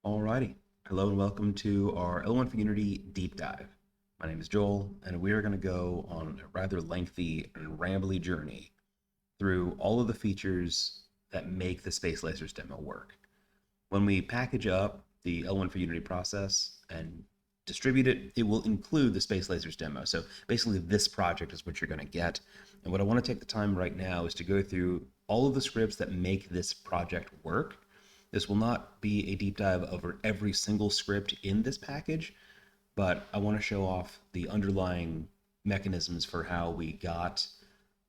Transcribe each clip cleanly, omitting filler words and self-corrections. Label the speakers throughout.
Speaker 1: Alrighty, hello and welcome to our L1 For Unity deep dive. My name is Joel, and we are going to go on a rather lengthy and rambly journey through all of the features that make the Space Lasers demo work. When we package up the L1 For Unity process and distribute it, it will include the Space Lasers demo. So basically this project is what you're going to get. And what I want to take the time right now is to go through all of the scripts that make this project work. This will not be a deep dive over every single script in this package, but I want to show off the underlying mechanisms for how we got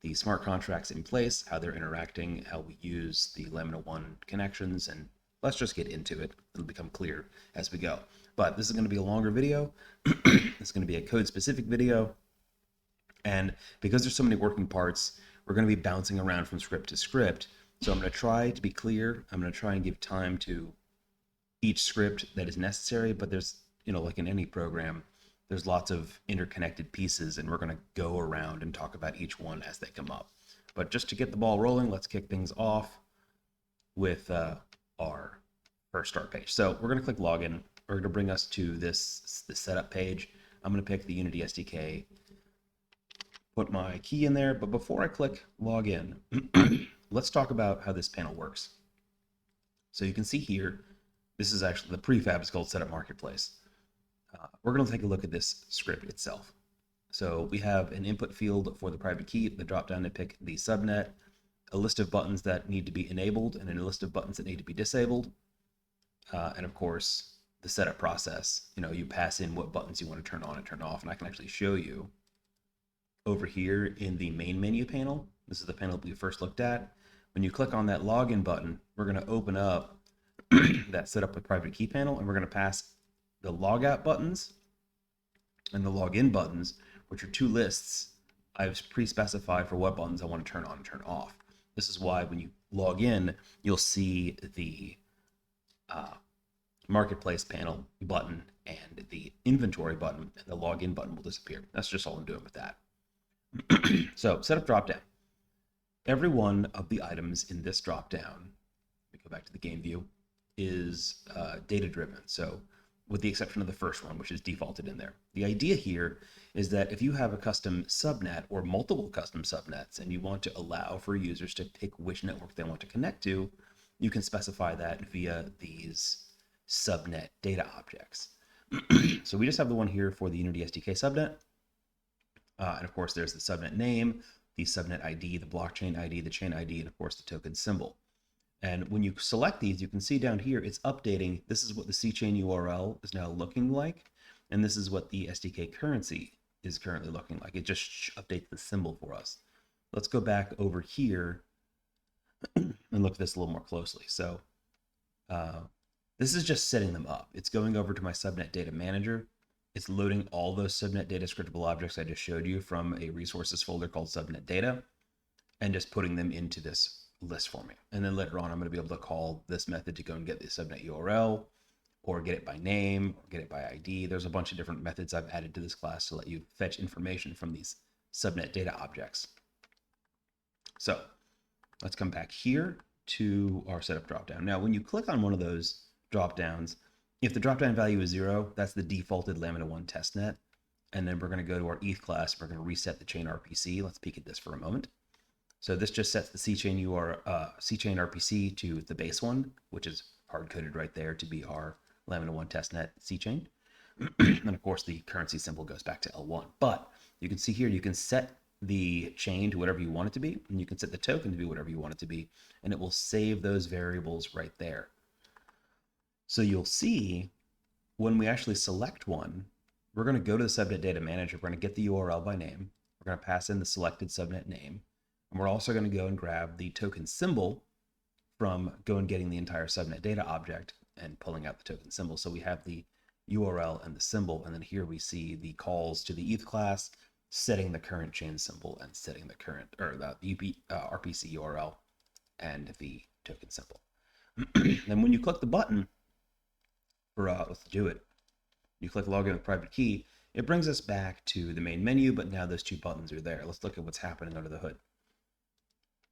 Speaker 1: the smart contracts in place, how they're interacting, how we use the Lamina 1 connections, and let's just get into it. It'll become clear as we go. But this is going to be a longer video. It's going to be a code-specific video. And because there's so many working parts, we're going to be bouncing around from script to script. So I'm going to try to be clear. I'm going to try and give time to each script that is necessary, but there's, like in any program, there's lots of interconnected pieces, and we're going to go around and talk about each one as they come up. But just to get the ball rolling, let's kick things off with our first start page. So we're going to click login. We're going to bring us to the setup page. I'm going to pick the Unity SDK, put my key in there, but before I click login, let's talk about how this panel works. So you can see here, this is actually the prefab is called Setup Marketplace. We're going to take a look at this script itself. So we have an input field for the private key, the drop down to pick the subnet, a list of buttons that need to be enabled, and a list of buttons that need to be disabled. And of course, the setup process, you pass in what buttons you want to turn on and turn off. And I can actually show you over here in the main menu panel. This is the panel that we first looked at. When you click on that login button, we're going to open up that setup with private key panel, and we're going to pass the logout buttons and the login buttons, which are two lists I've pre-specified for what buttons I want to turn on and turn off. This is why when you log in, you'll see the marketplace panel button and the inventory button, and the login button will disappear. That's just all I'm doing with that. So setup dropdown. Every one of the items in this dropdown, we go back to the game view, is data driven. So with the exception of the first one, which is defaulted in there. The idea here is that if you have a custom subnet or multiple custom subnets and you want to allow for users to pick which network they want to connect to, you can specify that via these subnet data objects. So we just have the one here for the Unity SDK subnet. And of course, there's the subnet name, the subnet ID, the blockchain ID, the chain ID, and of course the token symbol. And when you select these, you can see down here, it's updating. This is what the C-chain URL is now looking like. And this is what the SDK currency is currently looking like. It just updates the symbol for us. Let's go back over here and look at this a little more closely. So this is just setting them up. It's going over to my subnet data manager. It's loading all those subnet data scriptable objects I just showed you from a resources folder called subnet data and just putting them into this list for me. And then later on, I'm going to be able to call this method to go and get the subnet URL or get it by name or get it by ID. There's a bunch of different methods I've added to this class to let you fetch information from these subnet data objects. So let's come back here to our setup dropdown. Now, when you click on one of those dropdowns, if the dropdown value is 0, that's the defaulted Lamina 1 testnet. And then we're going to go to our ETH class. We're going to reset the chain RPC. Let's peek at this for a moment. So this just sets the C-chain RPC to the base one, which is hard-coded right there to be our Lamina 1 testnet C-chain. And of course, the currency symbol goes back to L1. But you can see here, you can set the chain to whatever you want it to be, and you can set the token to be whatever you want it to be, and it will save those variables right there. So you'll see when we actually select one, we're going to go to the subnet data manager. We're going to get the URL by name. We're going to pass in the selected subnet name. And we're also going to go and grab the token symbol from getting the entire subnet data object and pulling out the token symbol. So we have the URL and the symbol. And then here we see the calls to the ETH class, setting the current chain symbol and setting the current or the RPC URL and the token symbol. Then when you click the button for let's do it, you click login with private key, it brings us back to the main menu, but now those two buttons are there. Let's look at what's happening under the hood.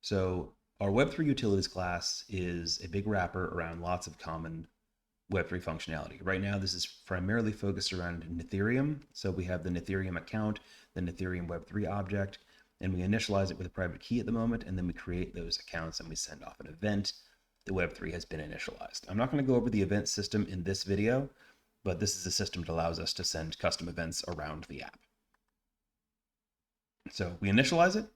Speaker 1: So our Web3 Utilities class is a big wrapper around lots of common Web3 functionality. Right now, this is primarily focused around Ethereum. So we have the Ethereum account, the Ethereum Web3 object, and we initialize it with a private key at the moment, and then we create those accounts and we send off an event. The Web3 has been initialized. I'm not going to go over the event system in this video, but this is a system that allows us to send custom events around the app. So we initialize it,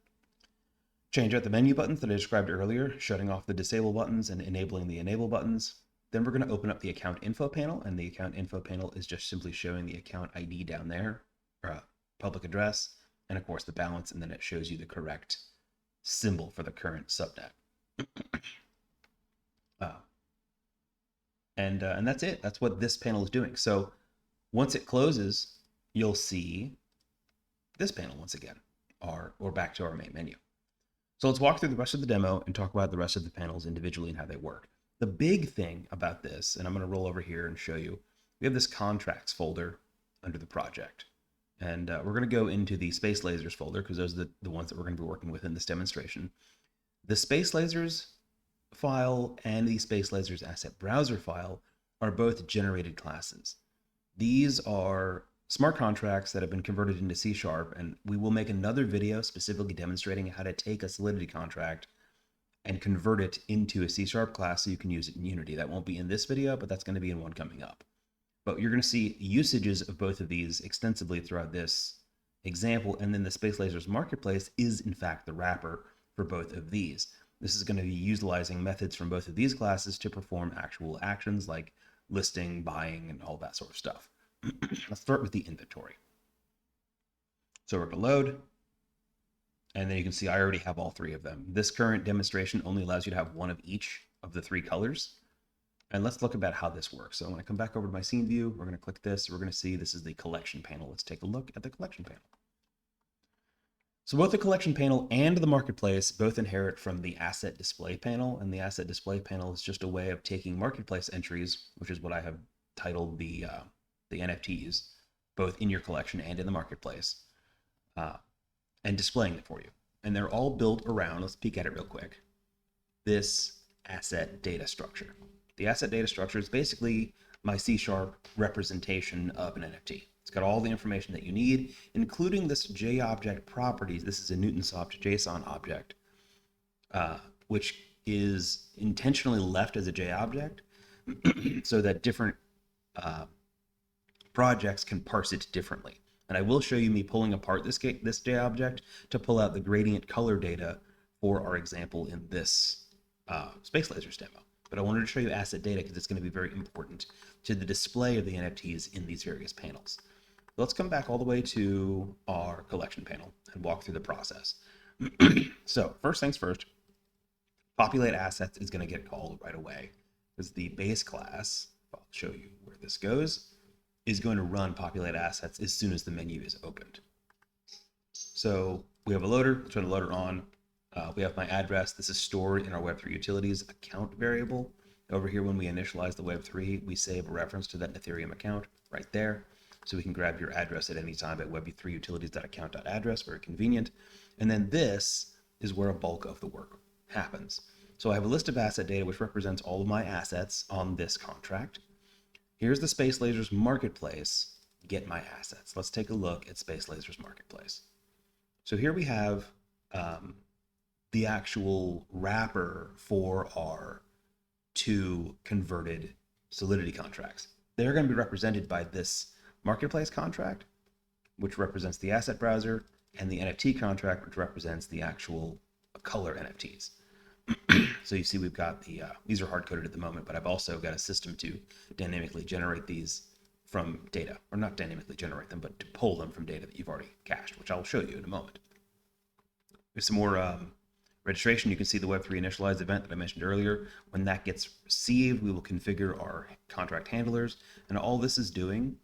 Speaker 1: change out the menu buttons that I described earlier, shutting off the disable buttons and enabling the enable buttons. Then we're going to open up the account info panel, and the account info panel is just simply showing the account ID down there, or public address, and of course the balance, and then it shows you the correct symbol for the current subnet. And that's it. That's what this panel is doing. So once it closes, you'll see this panel once again, or back to our main menu. So let's walk through the rest of the demo and talk about the rest of the panels individually and how they work. The big thing about this, and I'm going to roll over here and show you, we have this contracts folder under the project. And we're going to go into the Space Lasers folder because those are the ones that we're going to be working with in this demonstration. The Space Lasers file and the Space Lasers asset browser file are both generated classes. These are smart contracts that have been converted into C#, and we will make another video specifically demonstrating how to take a Solidity contract and convert it into a C# class so you can use it in Unity. That won't be in this video, but that's going to be in one coming up. But you're going to see usages of both of these extensively throughout this example, and then the Space Lasers Marketplace is in fact the wrapper for both of these. This is going to be utilizing methods from both of these classes to perform actual actions like listing, buying, and all that sort of stuff. Let's start with the inventory. So we're going to load, and then you can see I already have all three of them. This current demonstration only allows you to have one of each of the three colors. And let's look about how this works. So when I come back over to my scene view, we're going to click this. We're going to see this is the collection panel. Let's take a look at the collection panel. So both the collection panel and the marketplace both inherit from the asset display panel, and the asset display panel is just a way of taking marketplace entries, which is what I have titled the NFTs, both in your collection and in the marketplace, and displaying it for you. And they're all built around, let's peek at it real quick, this asset data structure. The asset data structure is basically my C# representation of an NFT. It's got all the information that you need, including this JObject properties. This is a Newtonsoft JSON object, which is intentionally left as a JObject so that different projects can parse it differently. And I will show you me pulling apart this JObject to pull out the gradient color data for our example in this Space Lasers demo. But I wanted to show you asset data because it's going to be very important to the display of the NFTs in these various panels. Let's come back all the way to our collection panel and walk through the process. So first things first, populate assets is going to get called right away because the base class, I'll show you where this goes, is going to run populate assets as soon as the menu is opened. So we have a loader, turn the loader on. We have my address. This is stored in our Web3 utilities account variable. Over here, when we initialize the Web3, we save a reference to that Ethereum account right there. So we can grab your address at any time at Web3 utilities.account.address, very convenient. And then this is where a bulk of the work happens. So I have a list of asset data, which represents all of my assets on this contract. Here's the Space Lasers Marketplace, get my assets. Let's take a look at Space Lasers Marketplace. So here we have the actual wrapper for our two converted Solidity contracts. They're going to be represented by this marketplace contract, which represents the asset browser, and the NFT contract, which represents the actual color NFTs. So you see we've got the, these are hard-coded at the moment, but I've also got a system to dynamically generate these from data, or not dynamically generate them, but to pull them from data that you've already cached, which I'll show you in a moment. There's some more registration. You can see the Web3 initialize event that I mentioned earlier. When that gets received, we will configure our contract handlers, and all this is doing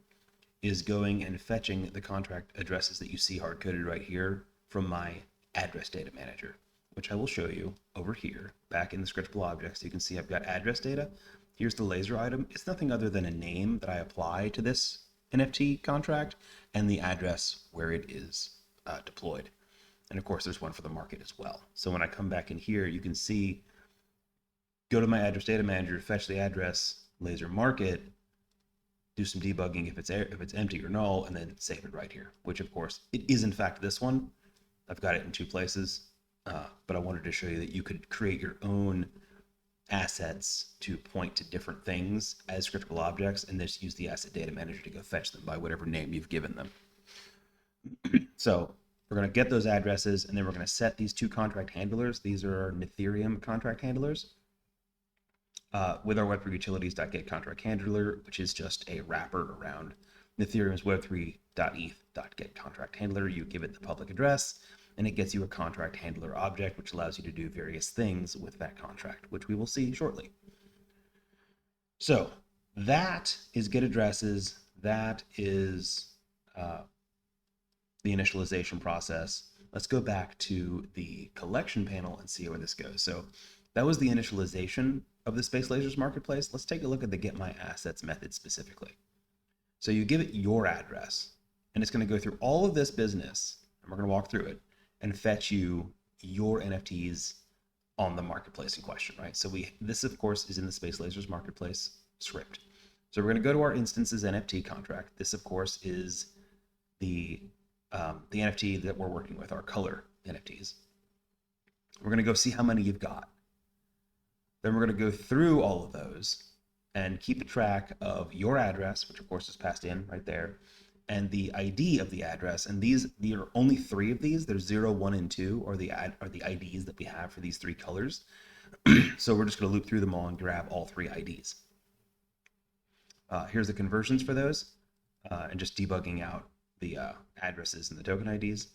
Speaker 1: is going and fetching the contract addresses that you see hard-coded right here from my address data manager, which I will show you over here back in the scriptable objects. You can see I've got address data. Here's the laser item. It's nothing other than a name that I apply to this NFT contract and the address where it is deployed. And of course, there's one for the market as well. So when I come back in here, you can see, go to my address data manager, fetch the address. laser mark it, do some debugging if it's empty or null, and then save it right here, which of course it is in fact this one. I've got it in 2 places, but I wanted to show you that you could create your own assets to point to different things as scriptable objects, and just use the asset data manager to go fetch them by whatever name you've given them. So we're going to get those addresses, and then we're going to set these 2 contract handlers. These are our Ethereum contract handlers. With our web3utilities.get contract handler, which is just a wrapper around Ethereum's web3.eth.get contract handler. You give it the public address, and it gets you a contract handler object, which allows you to do various things with that contract, which we will see shortly. So that is get addresses. That is the initialization process. Let's go back to the collection panel and see where this goes. So that was the initialization of the Space Lasers Marketplace. Let's take a look at the Get My Assets method specifically. So you give it your address, and it's going to go through all of this business, and we're going to walk through it, and fetch you your NFTs on the marketplace in question, right? So this, of course, is in the Space Lasers Marketplace script. So we're going to go to our instances NFT contract. This, of course, is the NFT that we're working with, our color NFTs. We're going to go see how many you've got. Then we're going to go through all of those and keep a track of your address, which of course is passed in right there, and the ID of the address. And there are only 3 of these. There's 0, 1, and 2 are the IDs that we have for these 3 colors. So we're just going to loop through them all and grab all 3 IDs. Here's the conversions for those, and just debugging out the addresses and the token IDs.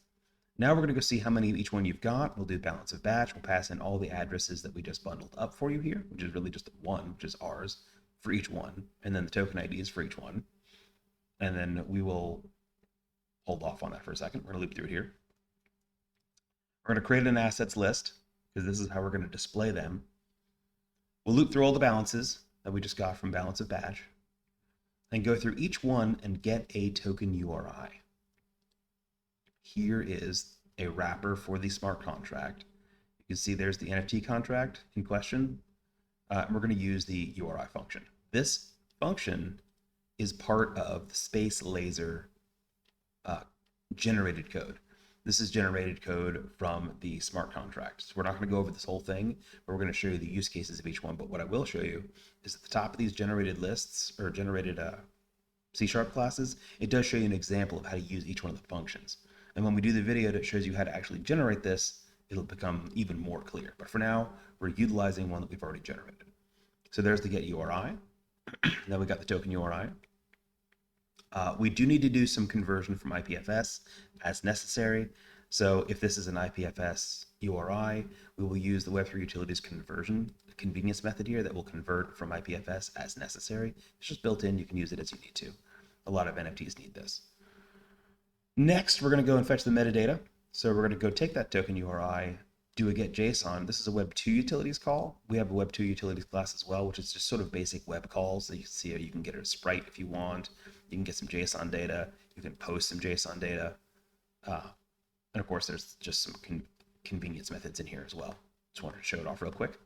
Speaker 1: Now we're going to go see how many of each one you've got. We'll do balance of batch. We'll pass in all the addresses that we just bundled up for you here, which is really just one, which is ours for each one, and then the token IDs for each one. And then we will hold off on that for a second. We're going to loop through it here. We're going to create an assets list, because this is how we're going to display them. We'll loop through all the balances that we just got from balance of batch, and go through each one and get a token URI. Here is a wrapper for the smart contract. You can see there's the NFT contract in question. And we're going to use the URI function. This function is part of the Space Laser generated code. This is generated code from the smart contract. So we're not going to go over this whole thing, but we're going to show you the use cases of each one. But what I will show you is at the top of these generated lists, or generated C# classes, it does show you an example of how to use each one of the functions. And when we do the video that shows you how to actually generate this, it'll become even more clear. But for now, we're utilizing one that we've already generated. So there's the get URI. Then we got the token URI. We do need to do some conversion from IPFS as necessary. So if this is an IPFS URI, we will use the Web3 Utilities convenience method here that will convert from IPFS as necessary. It's just built in. You can use it as you need to. A lot of NFTs need this. Next, we're going to go and fetch the metadata. So we're going to go take that token URI, do a get JSON. This is a Web2 utilities call. We have a Web2 utilities class as well, which is just sort of basic web calls. So you can see how you can get a sprite if you want. You can get some JSON data. You can post some JSON data. And of course, there's just some convenience methods in here as well. Just wanted to show it off real quick.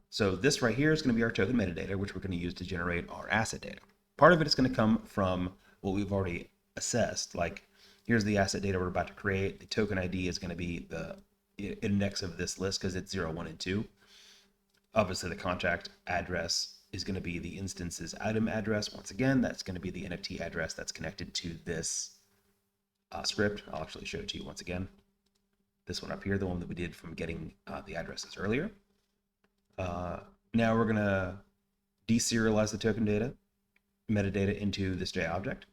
Speaker 1: So this right here is going to be our token metadata, which we're going to use to generate our asset data. Part of it is going to come from what we've already assessed. Like, here's the asset data we're about to create. The token ID is going to be the index of this list because it's 0, 1, and 2. Obviously, the contract address is going to be the instance's item address. Once again, that's going to be the NFT address that's connected to this script. I'll actually show it to you once again. This one up here, the one that we did from getting the addresses earlier. Now we're going to deserialize the token data, metadata into this JObject.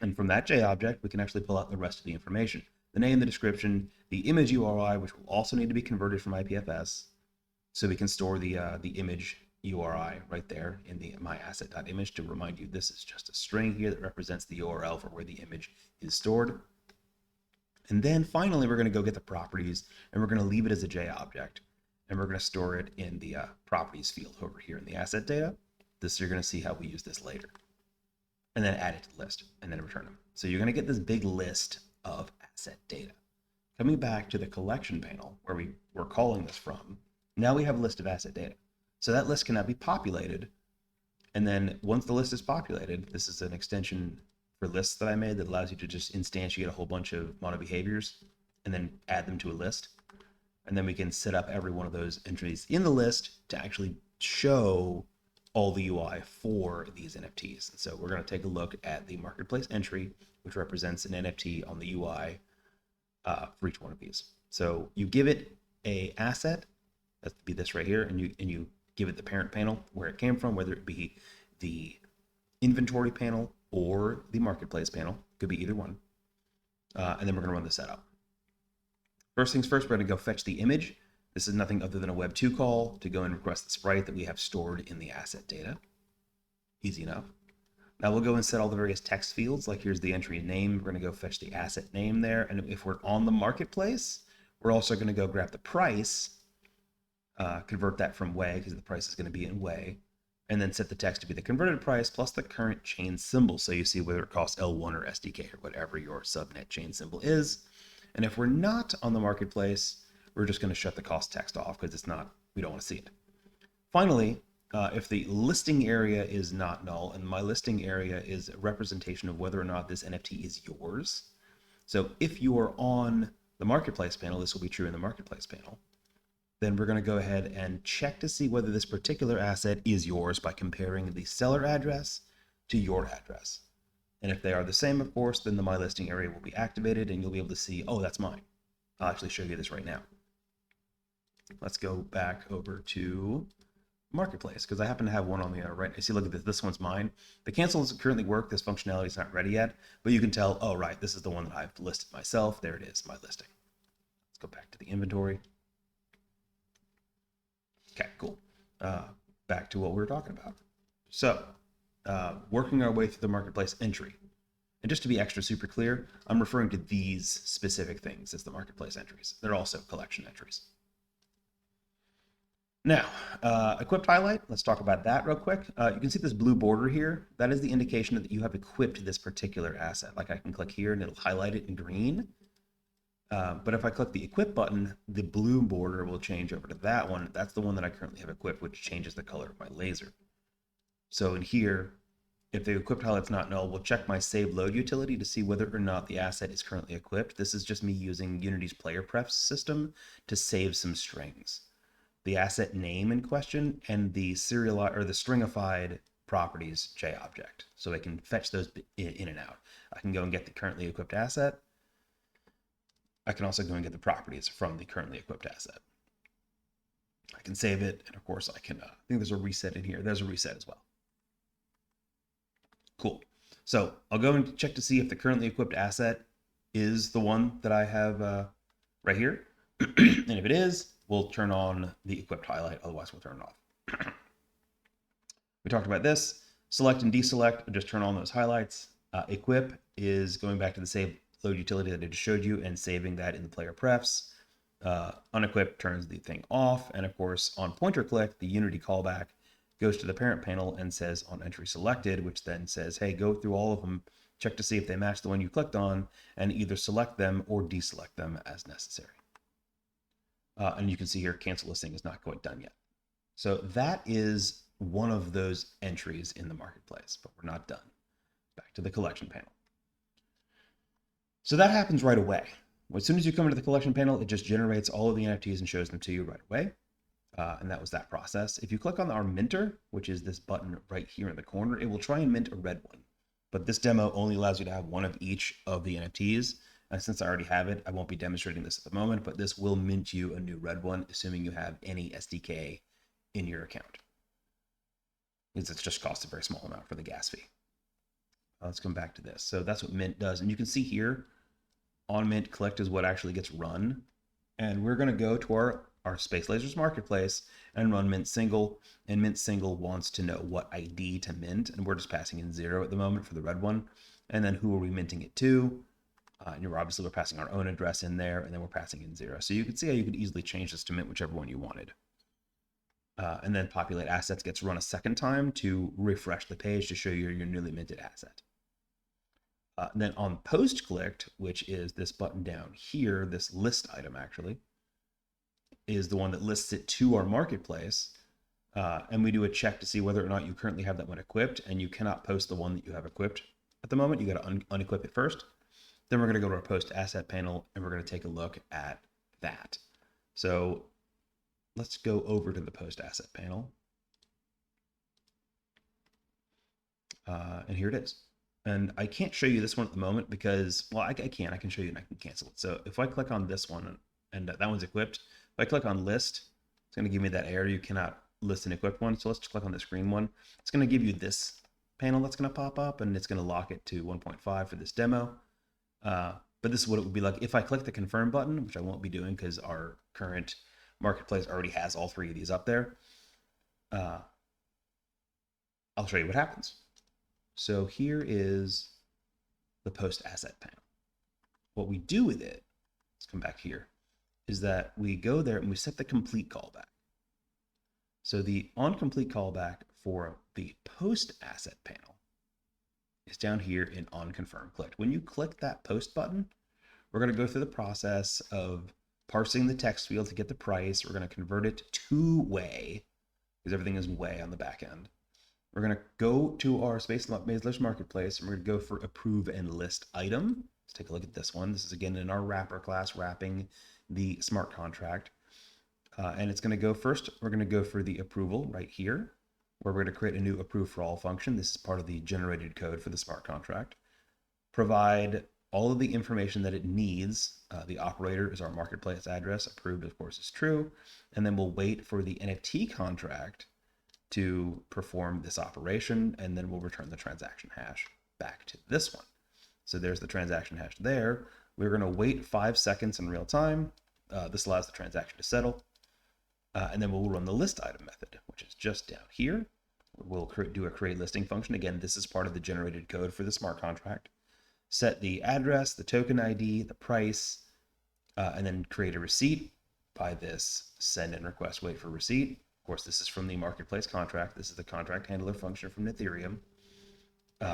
Speaker 1: And from that JObject, we can actually pull out the rest of the information. The name, the description, the image URI, which will also need to be converted from IPFS. So we can store the image URI right there in the myasset.image to remind you this is just a string here that represents the URL for where the image is stored. And then finally, we're going to go get the properties, and we're going to leave it as a JObject. And we're going to store it in the properties field over here in the asset data. You're going to see how we use this later. And then add it to the list, and then return them. So you're going to get this big list of asset data. Coming back to the collection panel, where we're calling this from, now we have a list of asset data. So that list can now be populated And then once the list is populated, this is an extension for lists that I made that allows you to just instantiate a whole bunch of mono behaviors and then add them to a list. And then we can set up every one of those entries in the list to actually show all the UI for these NFTs. And so we're going to take a look at the marketplace entry, which represents an NFT on the UI for each one of these. So you give it a asset, that's to be this right here, and you give it the parent panel where it came from, whether it be the inventory panel or the marketplace panel, could be either one. And then we're going to run the setup. First things first, we're going to go fetch the image. This is nothing other than a Web2 call to go and request the sprite that we have stored in the asset data. Easy enough. Now we'll go and set all the various text fields, like here's the entry name. We're going to go fetch the asset name there. And if we're on the marketplace, we're also going to go grab the price, convert that from way, because the price is going to be in way, and then set the text to be the converted price plus the current chain symbol. So you see whether it costs L1 or SDK or whatever your subnet chain symbol is. And if we're not on the marketplace, we're just going to shut the cost text off because we don't want to see it. Finally, if the listing area is not null, and my listing area is a representation of whether or not this NFT is yours. So if you are on the marketplace panel, this will be true in the marketplace panel. Then we're going to go ahead and check to see whether this particular asset is yours by comparing the seller address to your address. And if they are the same, of course, then the My Listing area will be activated and you'll be able to see, oh, that's mine. I'll actually show you this right now. Let's go back over to Marketplace because I happen to have one on the right. I see, look at this. This one's mine. The cancel doesn't currently work. This functionality is not ready yet, but you can tell, oh, right, this is the one that I've listed myself. There it is, my listing. Let's go back to the inventory. Okay, cool. Back to what we were talking about. So, working our way through the marketplace entry. And just to be extra super clear, I'm referring to these specific things as the marketplace entries. They're also collection entries. Now, equipped highlight, let's talk about that real quick. You can see this blue border here. That is the indication that you have equipped this particular asset. Like I can click here and it'll highlight it in green. But if I click the equip button, the blue border will change over to that one. That's the one that I currently have equipped, which changes the color of my laser. So in here, if the equipped highlight's not null, we'll check my save load utility to see whether or not the asset is currently equipped. This is just me using Unity's player pref system to save some strings. The asset name in question and the serial or the stringified properties JObject. So I can fetch those in and out. I can go and get the currently equipped asset. I can also go and get the properties from the currently equipped asset. I can save it, and of course I can, I think there's a reset in here. There's a reset as well. Cool. So I'll go and check to see if the currently equipped asset is the one that I have right here. And if it is, we'll turn on the equipped highlight, otherwise we'll turn it off. We talked about this. Select and deselect, and just turn on those highlights. Equip is going back to the save load utility that I just showed you and saving that in the player prefs. Unequip turns the thing off. And of course, on pointer click, the Unity callback goes to the parent panel and says on entry selected, which then says, hey, go through all of them, check to see if they match the one you clicked on, and either select them or deselect them as necessary. And you can see here, cancel listing is not quite done yet. So that is one of those entries in the marketplace, but we're not done. Back to the collection panel. So that happens right away. As soon as you come into the collection panel, it just generates all of the NFTs and shows them to you right away. And that was that process. If you click on our minter, which is this button right here in the corner, it will try and mint a red one. But this demo only allows you to have one of each of the NFTs. And since I already have it, I won't be demonstrating this at the moment, but this will mint you a new red one, assuming you have any SDK in your account. Because it just costs a very small amount for the gas fee. Let's come back to this. So that's what mint does. And you can see here, on mint collect is what actually gets run. And we're going to go to our Space Lasers marketplace and run mint single. And mint single wants to know what ID to mint. And we're just passing in 0 at the moment for the red one. And then who are we minting it to? And obviously we're passing our own address in there, and then we're passing in 0. So you can see how you could easily change this to mint whichever one you wanted. And then populate assets gets run a second time to refresh the page to show you your newly minted asset. And then on post clicked, which is this button down here, this list item actually, is the one that lists it to our marketplace. and we do a check to see whether or not you currently have that one equipped, and you cannot post the one that you have equipped at the moment. You got to unequip it first. Then we're going to go to our post asset panel, and we're going to take a look at that. So let's go over to the post asset panel. And here it is. And I can't show you this one at the moment because, well, I can show you and I can cancel it. So if I click on this one and that one's equipped, if I click on list, it's going to give me that error. You cannot list an equipped one. So let's just click on this green one. It's going to give you this panel that's going to pop up, and it's going to lock it to 1.5 for this demo. But this is what it would be like if I click the confirm button, which I won't be doing because our current marketplace already has all three of these up there. I'll show you what happens. So here is the post asset panel. What we do with it, let's come back here, is that we go there and we set the complete callback. So the on complete callback for the post asset panel is down here in on confirm clicked. When you click that post button, we're going to go through the process of parsing the text field to get the price. We're going to convert it to way because everything is way on the back end. We're going to go to our Space List Marketplace, and we're going to go for approve and list item. Let's take a look at this one. This is again in our wrapper class, wrapping the smart contract. And it's going to go first. We're going to go for the approval right here, where we're going to create a new approve for all function. This is part of the generated code for the smart contract. Provide all of the information that it needs. The operator is our marketplace address. Approved, of course, is true. And then we'll wait for the NFT contract to perform this operation, and then we'll return the transaction hash back to this one. So there's the transaction hash there. We're going to wait 5 seconds in real time. This allows the transaction to settle. And then we'll run the list item method, which is just down here. We'll do a create listing function. Again, this is part of the generated code for the smart contract. Set the address, the token ID, the price, and then create a receipt by this send and request wait for receipt. Of course, this is from the marketplace contract. This is the contract handler function from Ethereum.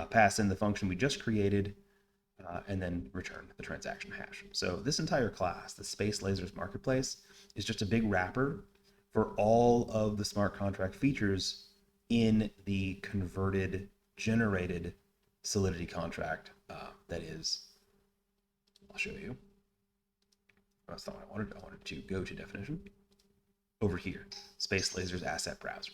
Speaker 1: Pass in the function we just created, and then return the transaction hash. So this entire class, the Space Lasers Marketplace, is just a big wrapper for all of the smart contract features in the converted, generated Solidity contract. That is, I'll show you. That's not what I wanted. I wanted to go to definition. Over here, Space Lasers Asset Browser.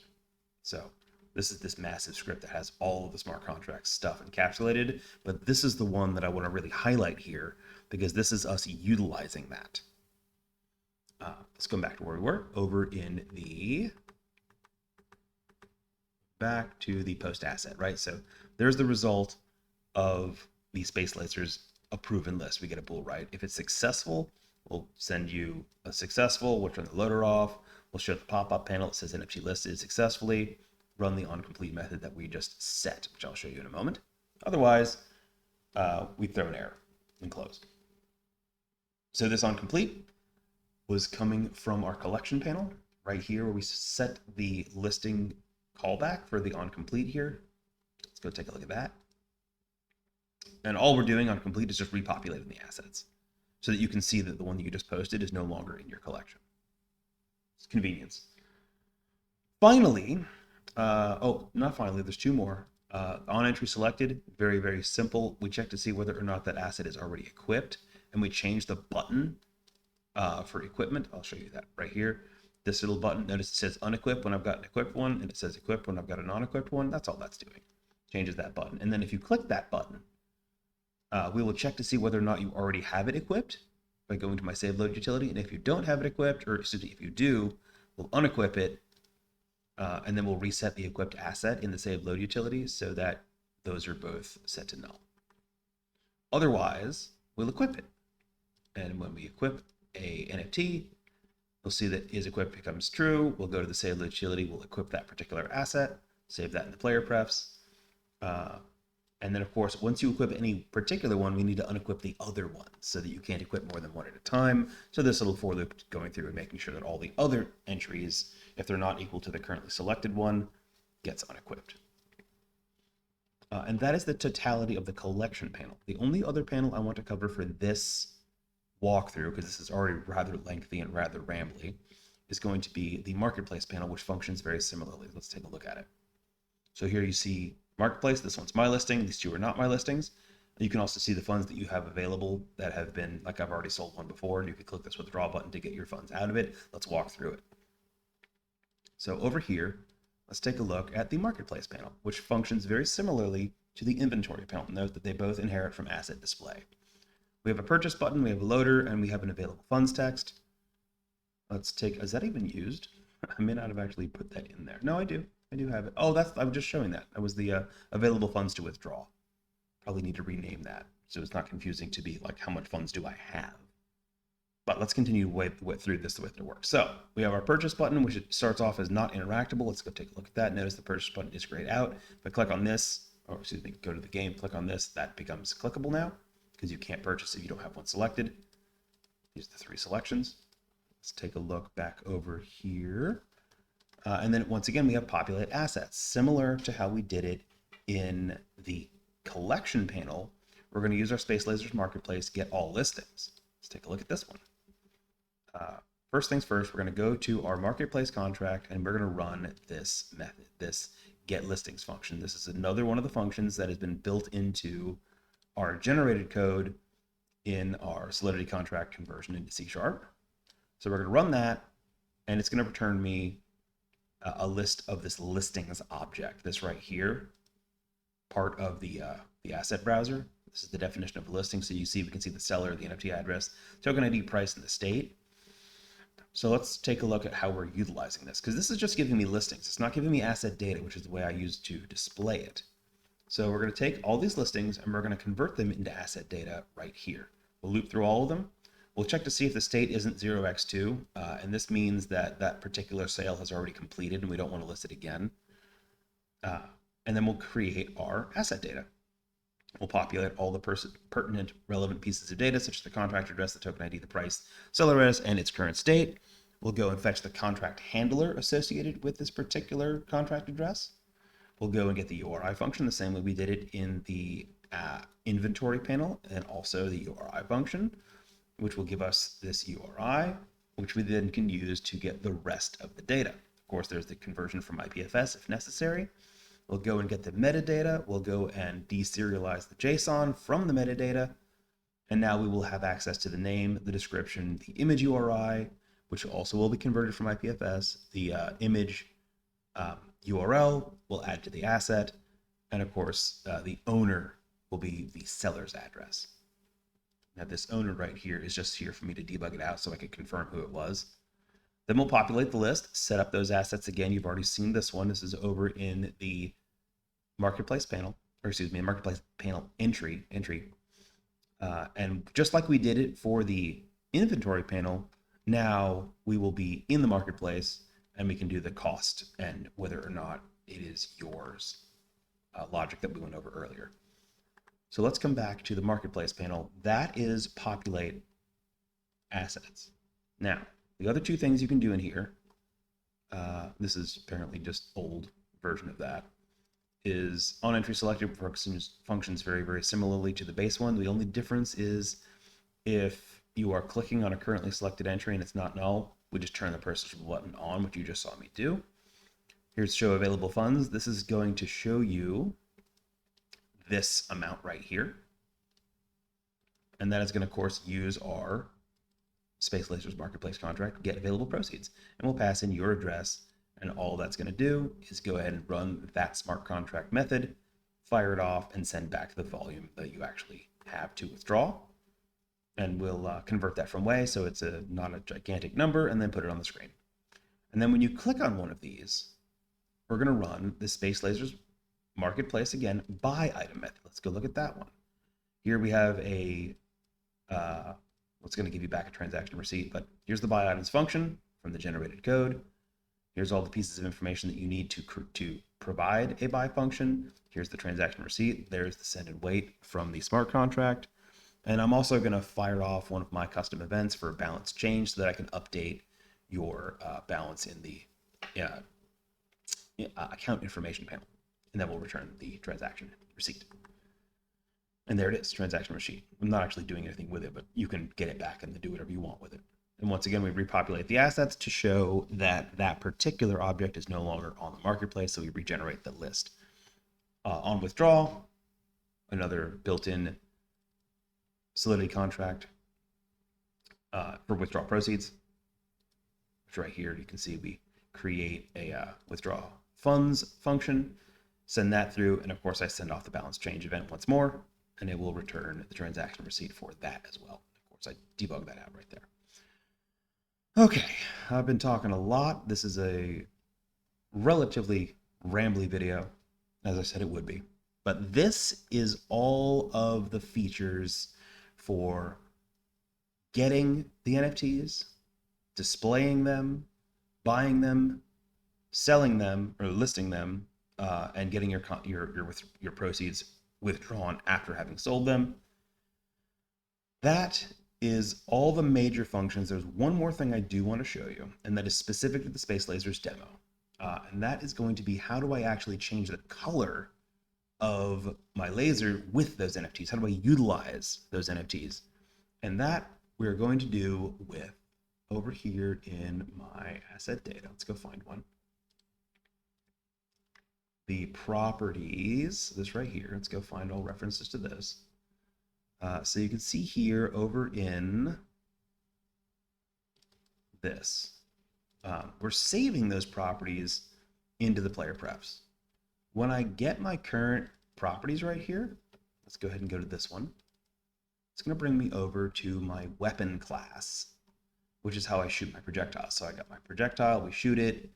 Speaker 1: So this is this massive script that has all of the smart contract stuff encapsulated, but this is the one that I want to really highlight here because this is us utilizing that. Let's go back to where we were, over in the, back to the post asset, right? So there's the result of the Space Lasers approve and list. We get a bool, right? If it's successful, we'll send you a successful, we'll turn the loader off, we'll show the pop-up panel that says NFT listed successfully, run the onComplete method that we just set, which I'll show you in a moment. Otherwise, we throw an error and close. So this onComplete was coming from our collection panel right here where we set the listing callback for the onComplete here. Let's go take a look at that. And all we're doing on complete is just repopulating the assets so that you can see that the one that you just posted is no longer in your collection. It's convenience. Finally, not finally, there's two more. On entry selected, very, very simple. We check to see whether or not that asset is already equipped, and we change the button for equipment. I'll show you that right here. This little button, notice it says unequipped when I've got an equipped one, and it says equipped when I've got a non-equipped one. That's all that's doing. Changes that button. And then if you click that button, we will check to see whether or not you already have it equipped by going to my save load utility. And if you don't have it equipped, or excuse me, if you do, we'll unequip it, and then we'll reset the equipped asset in the save load utility so that those are both set to null. Otherwise, we'll equip it. And when we equip a NFT, we'll see that is equipped becomes true. We'll go to the save load utility, we'll equip that particular asset, save that in the player prefs. And then, of course, once you equip any particular one, we need to unequip the other ones so that you can't equip more than one at a time. So this little for loop going through and making sure that all the other entries, if they're not equal to the currently selected one, gets unequipped. And that is the totality of the collection panel. The only other panel I want to cover for this walkthrough, because this is already rather lengthy and rather rambly, is going to be the marketplace panel, which functions very similarly. Let's take a look at it. So here you see marketplace. This one's my listing. These two are not my listings. You can also see the funds that you have available that have been, like I've already sold one before, and you can click this withdraw button to get your funds out of it. Let's walk through it. So over here, let's take a look at the marketplace panel, which functions very similarly to the inventory panel. Note that they both inherit from asset display. We have a purchase button, we have a loader, and we have an available funds text. Let's take, is that even used? I may not have actually put that in there. No, I do have it. Oh, I'm just showing that. That was the available funds to withdraw. Probably need to rename that so it's not confusing to be like, how much funds do I have? But let's continue through this the way that it works. So we have our purchase button, which starts off as not interactable. Let's go take a look at that. Notice the purchase button is grayed out. If I click on this, or excuse me, go to the game, click on this, that becomes clickable now because you can't purchase if you don't have one selected. These are the three selections. Let's take a look back over here. And then once again, we have populate assets, similar to how we did it in the collection panel. We're going to use our Space Lasers Marketplace, get all listings. Let's take a look at this one. First things first, we're going to go to our marketplace contract and we're going to run this method, this get listings function. This is another one of the functions that has been built into our generated code in our Solidity contract conversion into C#. So we're going to run that and it's going to return me a list of this listings object, this right here, part of the asset browser. This is the definition of a listing. So you see, we can see the seller, the NFT address, token ID, price, and the state. So let's take a look at how we're utilizing this, because this is just giving me listings. It's not giving me asset data, which is the way I use to display it. So we're going to take all these listings and we're going to convert them into asset data right here. We'll loop through all of them. We'll check to see if the state isn't 0x2, and this means that that particular sale has already completed and we don't want to list it again. And then we'll create our asset data. We'll populate all the pertinent relevant pieces of data, such as the contract address, the token ID, the price, seller address, and its current state. We'll go and fetch the contract handler associated with this particular contract address. We'll go and get the URI function the same way we did it in the inventory panel, and also the URI function, which will give us this URI, which we then can use to get the rest of the data. Of course, there's the conversion from IPFS if necessary. We'll go and get the metadata. We'll go and deserialize the JSON from the metadata. And now we will have access to the name, the description, the image URI, which also will be converted from IPFS. The image URL will add to the asset. And of course, the owner will be the seller's address. Now this owner right here is just here for me to debug it out so I can confirm who it was. Then we'll populate the list, set up those assets again. You've already seen this one. This is over in the marketplace panel, or excuse me, marketplace panel entry. And just like we did it for the inventory panel, now we will be in the marketplace and we can do the cost and whether or not it is yours logic that we went over earlier. So let's come back to the marketplace panel. That is populate assets. Now, the other two things you can do in here, this is apparently just old version of that, is on entry selected functions very, very similarly to the base one. The only difference is if you are clicking on a currently selected entry and it's not null, we just turn the searchable button on, which you just saw me do. Here's show available funds. This is going to show you this amount right here. And that is going to, of course, use our Space Lasers Marketplace contract, get available proceeds. And we'll pass in your address. And all that's going to do is go ahead and run that smart contract method, fire it off, and send back the volume that you actually have to withdraw. And we'll convert that from way, so it's not a gigantic number, and then put it on the screen. And then when you click on one of these, we're going to run the Space Lasers Marketplace again by item method. Let's go look at that one. Here we have a what's going to give you back a transaction receipt, but here's the buy items function from the generated code. Here's all the pieces of information that you need to provide a buy function. Here's the transaction receipt. There's the send and wait from the smart contract. And I'm also going to fire off one of my custom events for a balance change so that I can update your balance in the account information panel. And then we'll return the transaction receipt. And there it is, transaction receipt. I'm not actually doing anything with it, but you can get it back and then do whatever you want with it. And once again, we repopulate the assets to show that that particular object is no longer on the marketplace, so we regenerate the list. On withdrawal, another built-in Solidity contract for withdrawal proceeds, which right here you can see we create a withdraw funds function, send that through, and of course I send off the balance change event once more, and it will return the transaction receipt for that as well. Of course, I debug that out right there. Okay, I've been talking a lot. This is a relatively rambly video, as I said it would be. But this is all of the features for getting the NFTs, displaying them, buying them, selling them, or listing them, and getting your proceeds withdrawn after having sold them. That is all the major functions. There's one more thing I do want to show you, and that is specific to the Space Lasers demo. And that is going to be, how do I actually change the color of my laser with those NFTs? How do I utilize those NFTs? And that we're going to do with over here in my asset data. Let's go find one. The properties, this right here. Let's go find all references to this. So you can see here over in this, we're saving those properties into the player prefs. When I get my current properties right here, let's go ahead and go to this one. It's going to bring me over to my weapon class, which is how I shoot my projectile. So I got my projectile, we shoot it,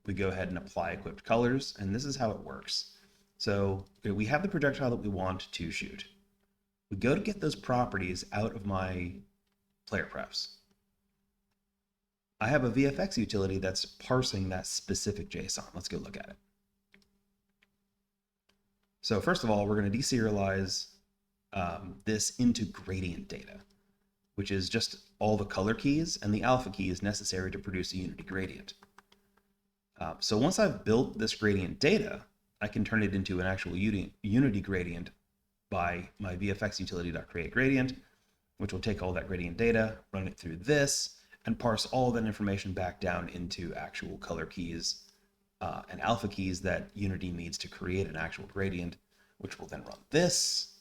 Speaker 1: we go ahead and apply equipped colors, and this is how it works. So we have the projectile that we want to shoot. We go to get those properties out of my player prefs. I have a VFX utility that's parsing that specific JSON. Let's go look at it. So first of all, we're going to deserialize this into gradient data, which is just all the color keys and the alpha keys necessary to produce a Unity gradient. So once I've built this gradient data, I can turn it into an actual Unity gradient by my VFX utility.createGradient, which will take all that gradient data, run it through this, and parse all that information back down into actual color keys and alpha keys that Unity needs to create an actual gradient, which will then run this.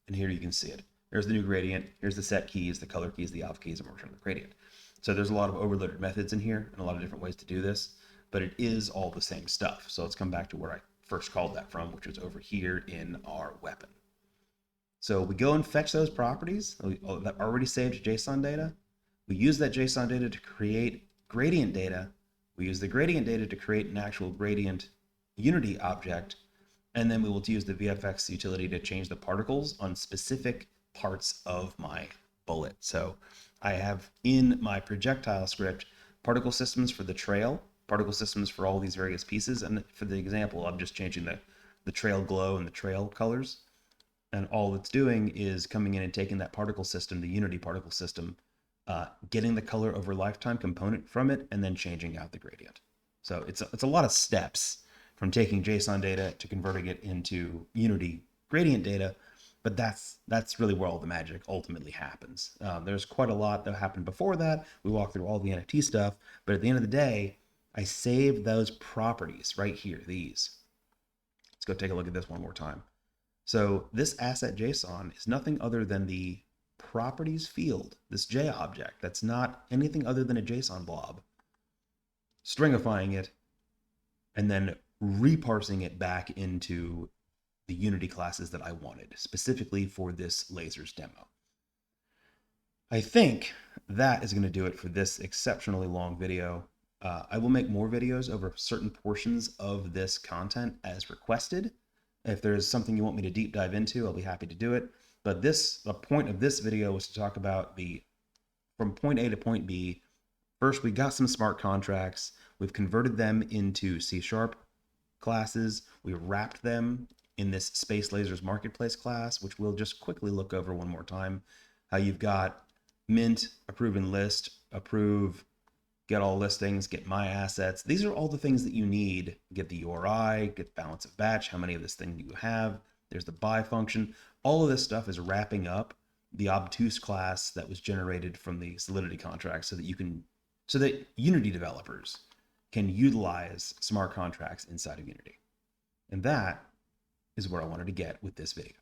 Speaker 1: And here you can see it. Here's the new gradient. Here's the set keys, the color keys, the alpha keys, and we're returning the gradient. So there's a lot of overloaded methods in here and a lot of different ways to do this, but it is all the same stuff. So let's come back to where I first called that from, which was over here in our weapon. So we go and fetch those properties that already saved JSON data. We use that JSON data to create gradient data. We use the gradient data to create an actual gradient Unity object, and then we will use the VFX utility to change the particles on specific parts of my bullet. So I have in my projectile script particle systems for the trail, particle systems for all these various pieces, and for the example, I'm just changing the trail glow and the trail colors, and all it's doing is coming in and taking that particle system, the Unity particle system, getting the color over lifetime component from it, and then changing out the gradient. So it's a lot of steps from taking JSON data to converting it into Unity gradient data, but that's really where all the magic ultimately happens. There's quite a lot that happened before that. We walked through all the NFT stuff, but at the end of the day, I saved those properties right here, these. Let's go take a look at this one more time. So this asset JSON is nothing other than the properties field, this J object, that's not anything other than a JSON blob, stringifying it, and then reparsing it back into the Unity classes that I wanted, specifically for this lasers demo. I think that is going to do it for this exceptionally long video. I will make more videos over certain portions of this content as requested. If there's something you want me to deep dive into, I'll be happy to do it. But the point of this video was to talk about from point A to point B. First, we got some smart contracts. We've converted them into C# classes. We wrapped them in this Space Lasers Marketplace class, which we'll just quickly look over one more time. How you've got mint, approve and list, approve, get all listings, get my assets. These are all the things that you need. Get the URI, get balance of batch, how many of this thing do you have? There's the buy function. All of this stuff is wrapping up the obtuse class that was generated from the Solidity contract so that Unity developers can utilize smart contracts inside of Unity. And that is where I wanted to get with this video.